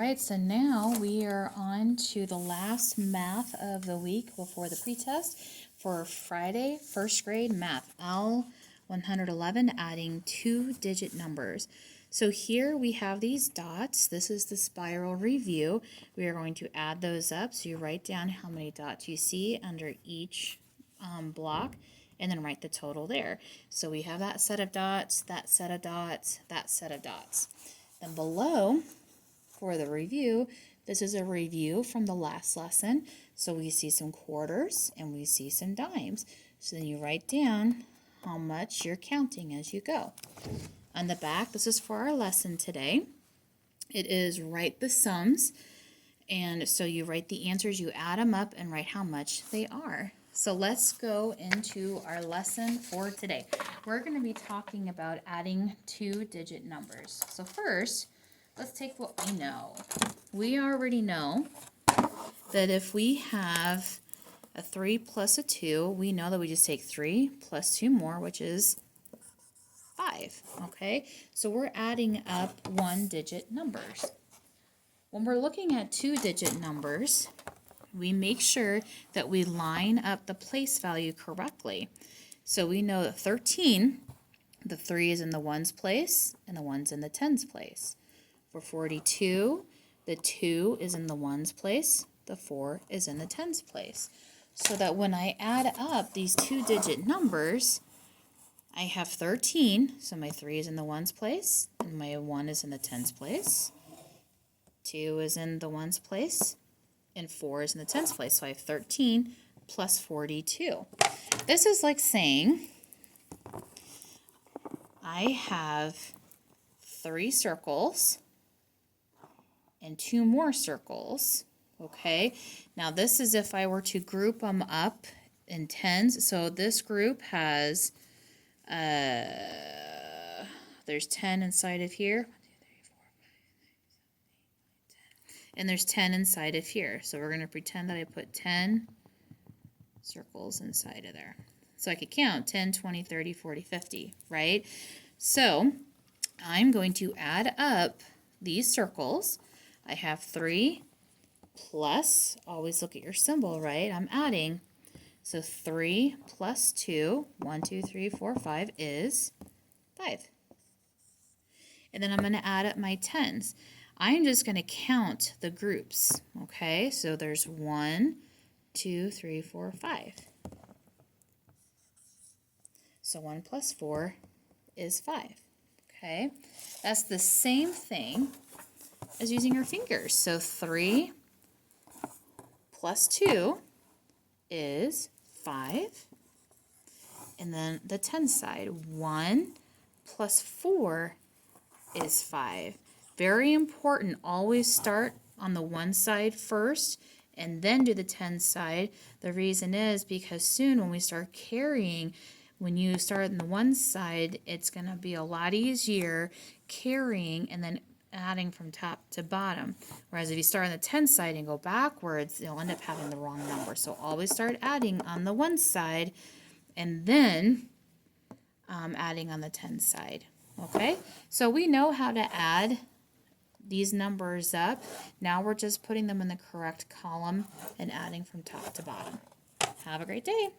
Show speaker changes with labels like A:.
A: right, so now we are on to the last math of the week before the pretest for Friday, first grade math, L111, adding two-digit numbers. So here we have these dots. This is the spiral review. We are going to add those up. So you write down how many dots you see under each block, and then write the total there. So we have that set of dots, that set of dots, that set of dots. Then below, for the review, this is a review from the last lesson. So we see some quarters and we see some dimes. So then you write down how much you're counting as you go. On the back, this is for our lesson today. It is write the sums. And so you write the answers, you add them up, and write how much they are. So let's go into our lesson for today. We're going to be talking about adding two-digit numbers. So first, let's take what we know. We already know that if we have a 3 plus a 2, we know that we just take 3 plus 2 more, which is 5. Okay, so we're adding up one-digit numbers. When we're looking at two-digit numbers, we make sure that we line up the place value correctly. So we know that 13, the 3 is in the ones place and the 1's in the tens place. For 42, the 2 is in the ones place, the 4 is in the tens place. So that when I add up these two-digit numbers, I have 13, so my 3 is in the ones place and my 1 is in the tens place. 2 is in the ones place, and 4 is in the tens place. So I have 13 plus 42. This is like saying I have 3 circles and 2 more circles. Okay, now this is if I were to group them up in tens. So this group has, there's 10 inside of here. And there's 10 inside of here. So we're going to pretend that I put 10 circles inside of there. So I could count 10, 20, 30, 40, 50, right? So I'm going to add up these circles. I have 3 plus, always look at your symbol, right? I'm adding. So 3 plus 2, 1, 2, 3, 4, 5 is 5. And then I'm going to add up my tens. I'm just going to count the groups, okay? So there's 1, 2, 3, 4, 5. So 1 plus 4 is 5, okay? That's the same thing as using your fingers. So 3 plus 2 is 5. And then the 10 side, 1 plus 4 is 5. Very important, always start on the 1 side first and then do the 10 side. The reason is because soon when we start carrying, when you start on the 1 side, it's going to be a lot easier carrying and then adding from top to bottom. Whereas if you start on the 10 side and go backwards, you'll end up having the wrong number. So always start adding on the 1 side and then adding on the 10 side. Okay, so we know how to add these numbers up. Now we're just putting them in the correct column and adding from top to bottom. Have a great day.